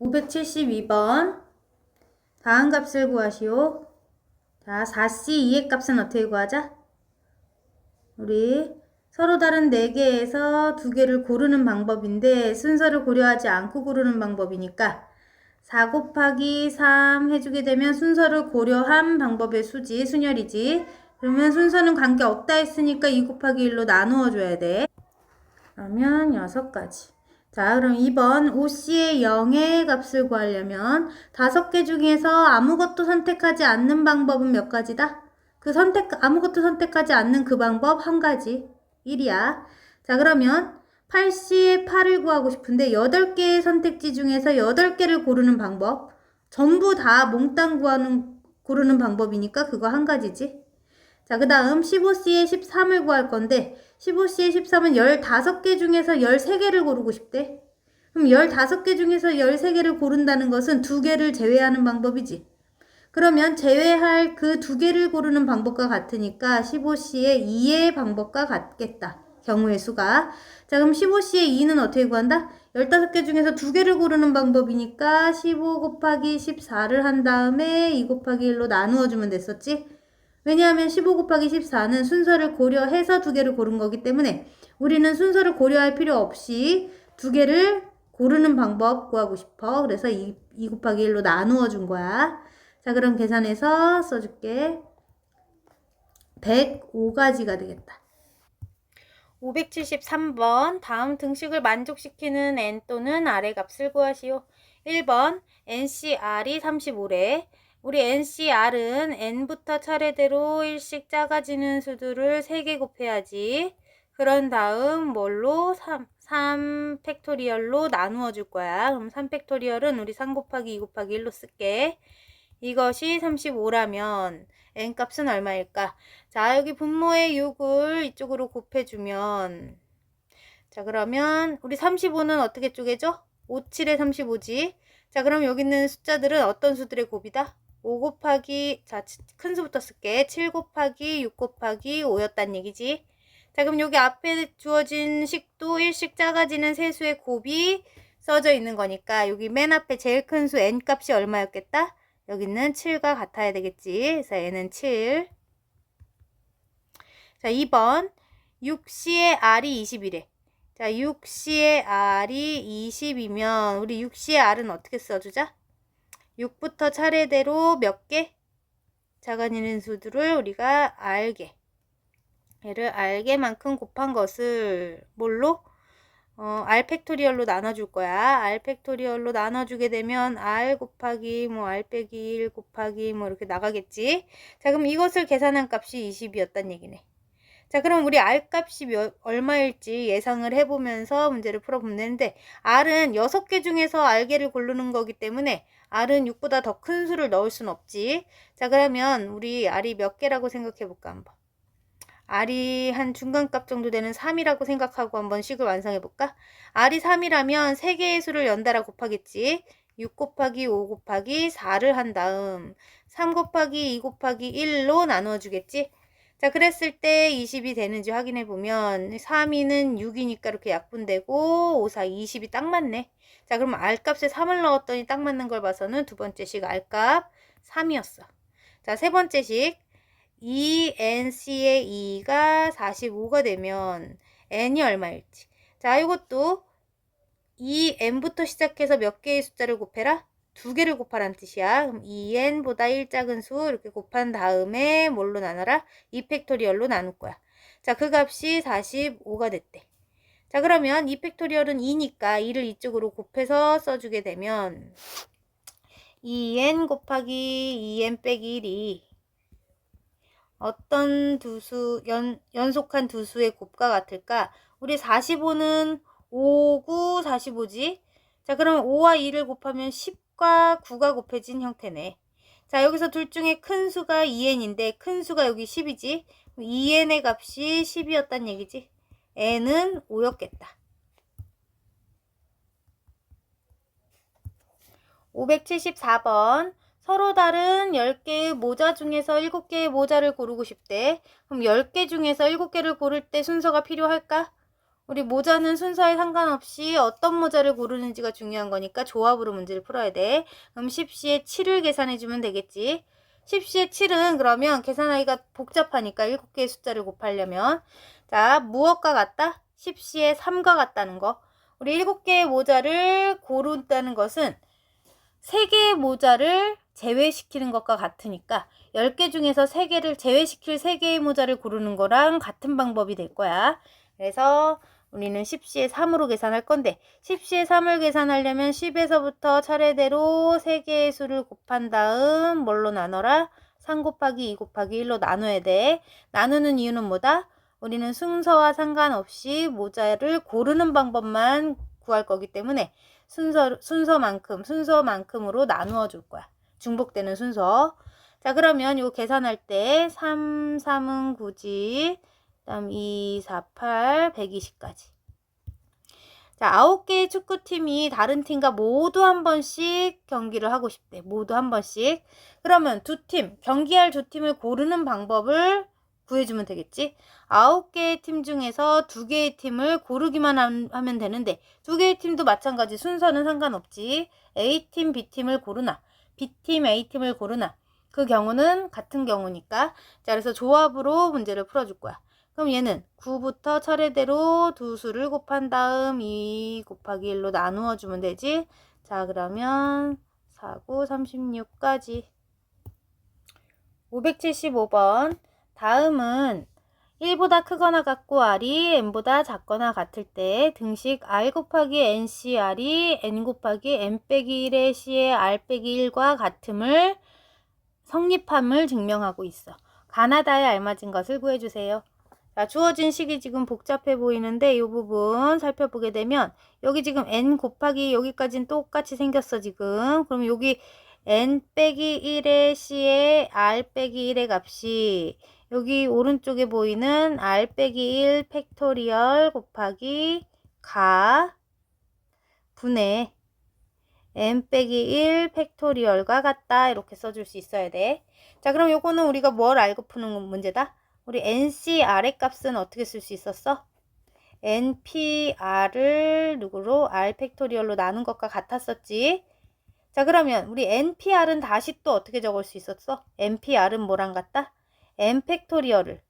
572번 다음 값을 구하시오. 자, 4C2의 값은 어떻게 구하자? 우리 서로 다른 4개에서 2개를 고르는 방법인데 순서를 고려하지 않고 고르는 방법이니까 4 곱하기 3 해주게 되면 순서를 고려한 방법의 수지, 순열이지. 그러면 순서는 관계없다 했으니까 2 곱하기 1로 나누어 줘야 돼. 그러면 6가지. 자, 그럼 2번 OC의 0의 값을 구하려면 5개 중에서 아무것도 선택하지 않는 방법은 몇 가지다? 아무것도 선택하지 않는 그 방법 한 가지. 1이야. 자, 그러면 8C의 8을 구하고 싶은데 8개의 선택지 중에서 8개를 고르는 방법. 전부 다 몽땅 고르는 방법이니까 그거 한 가지지. 자, 그 다음 15C의 13을 구할 건데 15C의 13은 15개 중에서 13개를 고르고 싶대. 그럼 15개 중에서 13개를 고른다는 것은 2개를 제외하는 방법이지. 그러면 제외할 그 2개를 고르는 방법과 같으니까 15C의 2의 방법과 같겠다. 경우의 수가. 자, 그럼 15C의 2는 어떻게 구한다? 15개 중에서 2개를 고르는 방법이니까 15 곱하기 14를 한 다음에 2 곱하기 1로 나누어주면 됐었지? 왜냐하면 15 곱하기 14는 순서를 고려해서 2개를 고른 거기 때문에 우리는 순서를 고려할 필요 없이 2개를 고르는 방법 구하고 싶어. 그래서 2 곱하기 1로 나누어 준 거야. 자, 그럼 계산해서 써줄게. 105가지가 되겠다. 573번 다음 등식을 만족시키는 n 또는 r의 값을 구하시오. 1번 NCR이 35래. 우리 NCR은 n부터 차례대로 1씩 작아지는 수들을 3개 곱해야지. 그런 다음 뭘로? 3 팩토리얼로 나누어 줄 거야. 그럼 3 팩토리얼은 우리 3 곱하기 2 곱하기 1로 쓸게. 이것이 35라면 n값은 얼마일까? 자, 여기 분모의 6을 이쪽으로 곱해주면 자, 그러면 우리 35는 어떻게 쪼개져? 5, 7에 35지. 자, 그럼 여기 있는 숫자들은 어떤 수들의 곱이다? 5 곱하기, 자, 큰 수부터 쓸게. 7 곱하기 6 곱하기 5였단 얘기지. 자, 그럼 여기 앞에 주어진 식도 1씩 작아지는 세수의 곱이 써져 있는 거니까 여기 맨 앞에 제일 큰 수 n값이 얼마였겠다? 여기는 7과 같아야 되겠지. 그래서 n은 7. 자, 2번 6C의 R이 20이래. 자, 6C의 R이 20이면 우리 6C의 R은 어떻게 써주자? 6부터 차례대로 몇 개? 작아지는 수들을 우리가 알게. 얘를 알게만큼 곱한 것을 뭘로? R 팩토리얼로 나눠줄 거야. R 팩토리얼로 나눠주게 되면 R 곱하기 R 빼기 1 곱하기 이렇게 나가겠지. 자, 그럼 이것을 계산한 값이 20이었단 얘기네. 자, 그럼 우리 R 값이 얼마일지 예상을 해보면서 문제를 풀어보면 되는데 R은 6개 중에서 R개를 고르는 거기 때문에 R은 6보다 더 큰 수를 넣을 순 없지. 자, 그러면 우리 R이 몇 개라고 생각해볼까 한번. R이 한 중간값 정도 되는 3이라고 생각하고 한번 식을 완성해볼까? R이 3이라면 3개의 수를 연달아 곱하겠지. 6 곱하기 5 곱하기 4를 한 다음 3 곱하기 2 곱하기 1로 나누어주겠지. 자, 그랬을 때 20이 되는지 확인해보면 3이는 6이니까 이렇게 약분되고 5, 4, 20이 딱 맞네. 자, 그럼 R값에 3을 넣었더니 딱 맞는 걸 봐서는 두 번째 식 R값 3이었어. 자, 세 번째 식 NC의 2가 45가 되면 n이 얼마일지. 자, 이것도 n부터 시작해서 몇 개의 숫자를 곱해라? 2개를 곱하라는 뜻이야. 그럼 2n보다 1 작은 수 이렇게 곱한 다음에 뭘로 나눠라? 2 팩토리얼로 나눌 거야. 자, 그 값이 45가 됐대. 자, 그러면 2 팩토리얼은 2니까 2를 이쪽으로 곱해서 써주게 되면 2n 곱하기 2n 빼기 1이 어떤 연속한 두 수의 곱과 같을까? 우리 45는 5, 9, 45지? 자, 그러면 5와 2를 곱하면 10과 9가 곱해진 형태네. 자, 여기서 둘 중에 큰 수가 2n인데 큰 수가 여기 10이지? 2n의 값이 10이었단 얘기지? n은 5였겠다. 574번 서로 다른 10개의 모자 중에서 7개의 모자를 고르고 싶대. 그럼 10개 중에서 7개를 고를 때 순서가 필요할까? 우리 모자는 순서에 상관없이 어떤 모자를 고르는지가 중요한 거니까 조합으로 문제를 풀어야 돼. 그럼 10C에 7을 계산해주면 되겠지. 10C에 7은 그러면 계산하기가 복잡하니까 7개의 숫자를 곱하려면 자, 무엇과 같다? 10C에 3과 같다는 거. 우리 7개의 모자를 고른다는 것은 3개의 모자를 제외시키는 것과 같으니까 10개 중에서 3개를 제외시킬 3개의 모자를 고르는 거랑 같은 방법이 될 거야. 그래서 우리는 10C에 3으로 계산할 건데 10C에 3을 계산하려면 10에서부터 차례대로 3개의 수를 곱한 다음 뭘로 나눠라? 3 곱하기 2 곱하기 1로 나눠야 돼. 나누는 이유는 뭐다? 우리는 순서와 상관없이 모자를 고르는 방법만 구할 거기 때문에 순서만큼으로 나누어 줄 거야. 중복되는 순서. 자, 그러면 이거 계산할 때 3, 3은 9지. 그다음 2, 4, 8, 120까지. 자, 9개의 축구팀이 다른 팀과 모두 한 번씩 경기를 하고 싶대. 모두 한 번씩. 그러면 경기할 두 팀을 고르는 방법을 구해주면 되겠지. 9개의 팀 중에서 2개의 팀을 고르기만 하면 되는데 2개의 팀도 마찬가지. 순서는 상관없지. A팀, B팀을 고르나 B팀, A팀을 고르나 그 경우는 같은 경우니까. 자, 그래서 조합으로 문제를 풀어줄 거야. 그럼 얘는 9부터 차례대로 두 수를 곱한 다음 2 곱하기 1로 나누어 주면 되지. 자, 그러면 4, 9, 36까지. 575번. 다음은 1보다 크거나 같고 R이 N보다 작거나 같을 때 등식 R 곱하기 NCR이 N 곱하기 N 빼기 1의 C의 R 빼기 1과 같음을 성립함을 증명하고 있어. 가나다에 알맞은 것을 구해주세요. 자, 주어진 식이 지금 복잡해 보이는데 이 부분 살펴보게 되면 여기 지금 n 곱하기 여기까지는 똑같이 생겼어 지금. 그럼 여기 n 빼기 1의 c의 r 빼기 1의 값이 여기 오른쪽에 보이는 r 빼기 1 팩토리얼 곱하기 가 분의 n 빼기 1 팩토리얼과 같다. 이렇게 써줄 수 있어야 돼. 자, 그럼 요거는 우리가 뭘 알고 푸는 문제다? 우리 NCR의 값은 어떻게 쓸 수 있었어? NPR을 누구로? R 팩토리얼로 나눈 것과 같았었지. 자, 그러면 우리 NPR은 다시 또 어떻게 적을 수 있었어? NPR은 뭐랑 같다? N 팩토리얼을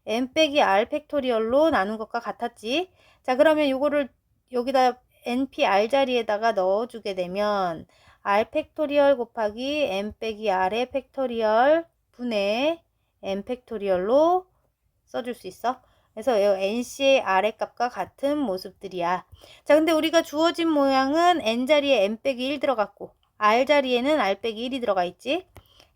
N 빼기 R 팩토리얼로 나눈 것과 같았지. 자, 그러면 요거를 여기다 NPR 자리에다가 넣어주게 되면 R 팩토리얼 곱하기 N 빼기 R의 팩토리얼 분의 N 팩토리얼로 써줄 수 있어. 그래서 NC의 R의 값과 같은 모습들이야. 자, 근데 우리가 주어진 모양은 N 자리에 N 빼기 1 들어갔고 R 자리에는 R 빼기 1이 들어가 있지.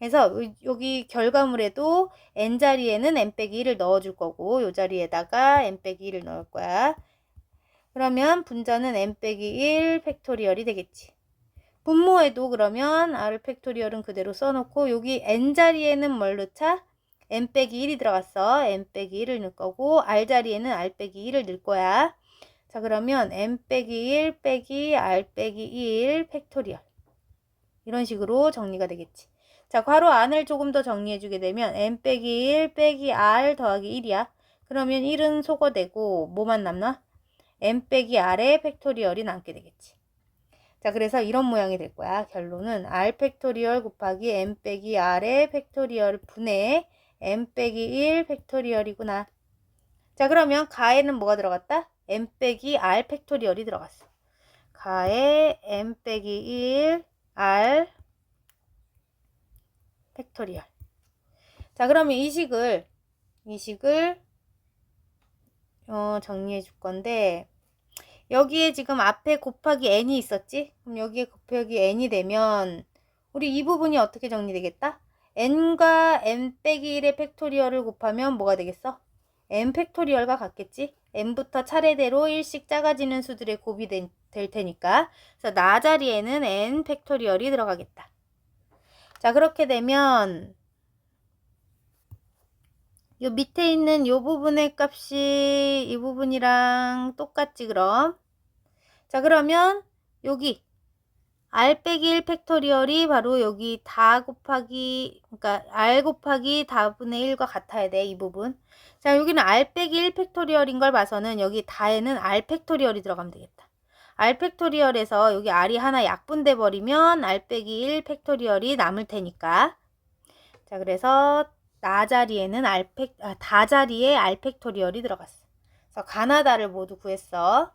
그래서 여기 결과물에도 N 자리에는 N 빼기 1을 넣어줄 거고 요 자리에다가 N 빼기 1을 넣을 거야. 그러면 분자는 N 빼기 1 팩토리얼이 되겠지. 분모에도 그러면 R 팩토리얼은 그대로 써놓고 여기 N 자리에는 뭘 넣자? N 빼기 1이 들어갔어. N 빼기 1을 넣을 거고 R 자리에는 R 빼기 1을 넣을 거야. 자, 그러면 N 빼기 1 빼기 R 빼기 1 팩토리얼 이런 식으로 정리가 되겠지. 자, 괄호 안을 조금 더 정리해주게 되면 N 빼기 1 빼기 R 더하기 1이야. 그러면 1은 소거되고 뭐만 남나? N 빼기 R의 팩토리얼이 남게 되겠지. 자, 그래서 이런 모양이 될 거야. 결론은 R 팩토리얼 곱하기 N 빼기 R의 팩토리얼 분의 N 빼기 1 팩토리얼이구나. 자, 그러면 가에는 뭐가 들어갔다? N 빼기 R 팩토리얼이 들어갔어. 가에 N 빼기 1 R 팩토리얼. 자, 그러면 이 식을 정리해 줄 건데 여기에 지금 앞에 곱하기 n이 있었지? 그럼 여기에 곱하기 n이 되면 우리 이 부분이 어떻게 정리되겠다? n과 n 빼기 1의 팩토리얼을 곱하면 뭐가 되겠어? n 팩토리얼과 같겠지? n부터 차례대로 1씩 작아지는 수들의 곱이 될 테니까. 그래서 나 자리에는 n 팩토리얼이 들어가겠다. 자, 그렇게 되면 요 밑에 있는 요 부분의 값이 이 부분이랑 똑같지 그럼. 자, 그러면 여기 r 빼기 1 팩토리얼이 바로 여기 다 곱하기, 그러니까 r 곱하기 다분의 1과 같아야 돼, 이 부분. 자, 여기는 r 빼기 1 팩토리얼인 걸 봐서는 여기 다에는 r 팩토리얼이 들어가면 되겠다. r 팩토리얼에서 여기 r이 하나 약분돼 버리면 r 빼기 1 팩토리얼이 남을 테니까. 자, 그래서 다 자리에 r 팩토리얼이 들어갔어. 그래서 가나다를 모두 구했어.